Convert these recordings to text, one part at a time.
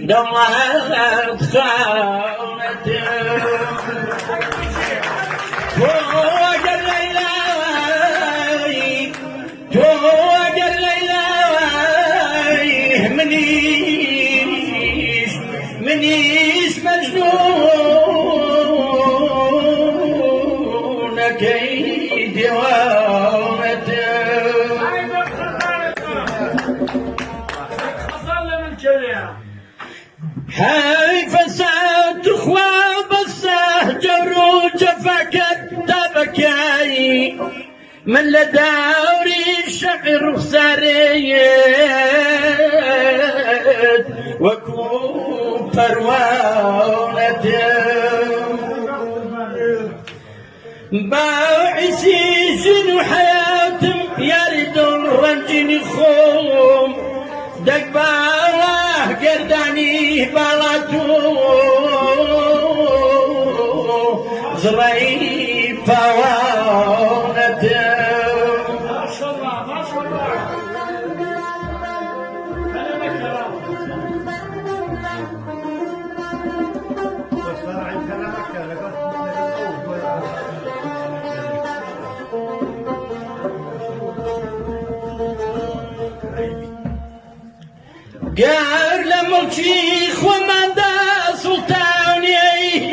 دمعت خانته توج الليلاوي توج الليلاوي منيش مجنون كيد وامته هاي فساد خواب السهجر وجفكت تبكي من لدوري الشعر سريت وكون فروانته باعثي شنو حياتم يريد الرنجني خوم دق باراه قرداني بالاتو زرعي فوانته ما شاء الله ما شاء الله قال لملكي ومدى سلطاني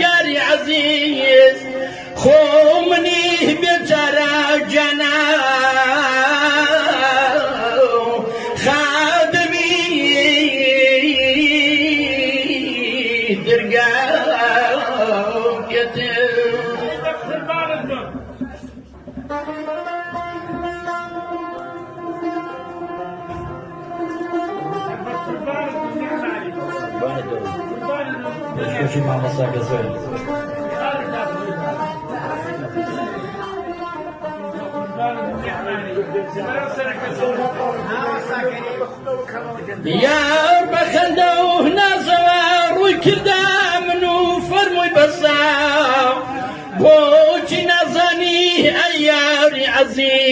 يا عزيز خومني بجرى جناو خادمي درقاو كتب شو مع مساق زين يا بخلدوه نازوار والكردام نوفرمي بصاو بوجي نازاني اياري عزيز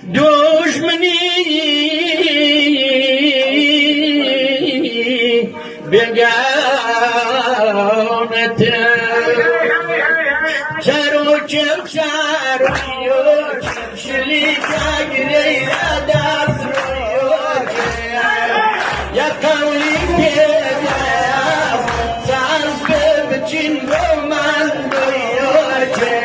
دوش مني بقاونته شارو شارو شارو شليكا قريرا داسرو يا قولي كيف سانس ببتشين بومان بيوجه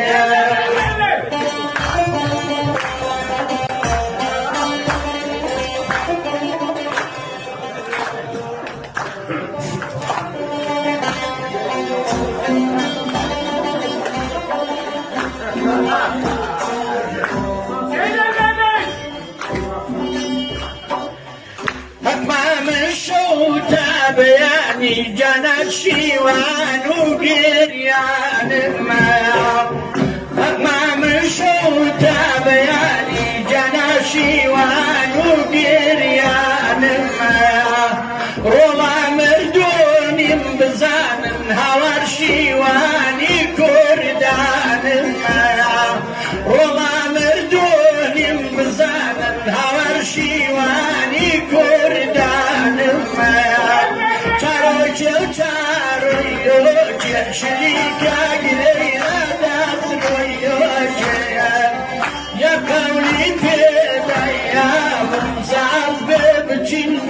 أكمام الشوطة بياني جنى الشيوان وقريان الماء أكمام الشوطة بياني جنى الشيوان وقريان الماء روما مردوني بزان هوار شيواني كردان الماء روما مردوني بزان هوار شيواني كردان الماء تاروجو تاروجو شريكا قليلا داسروجو يا قولي كده يا ممزاز ببجين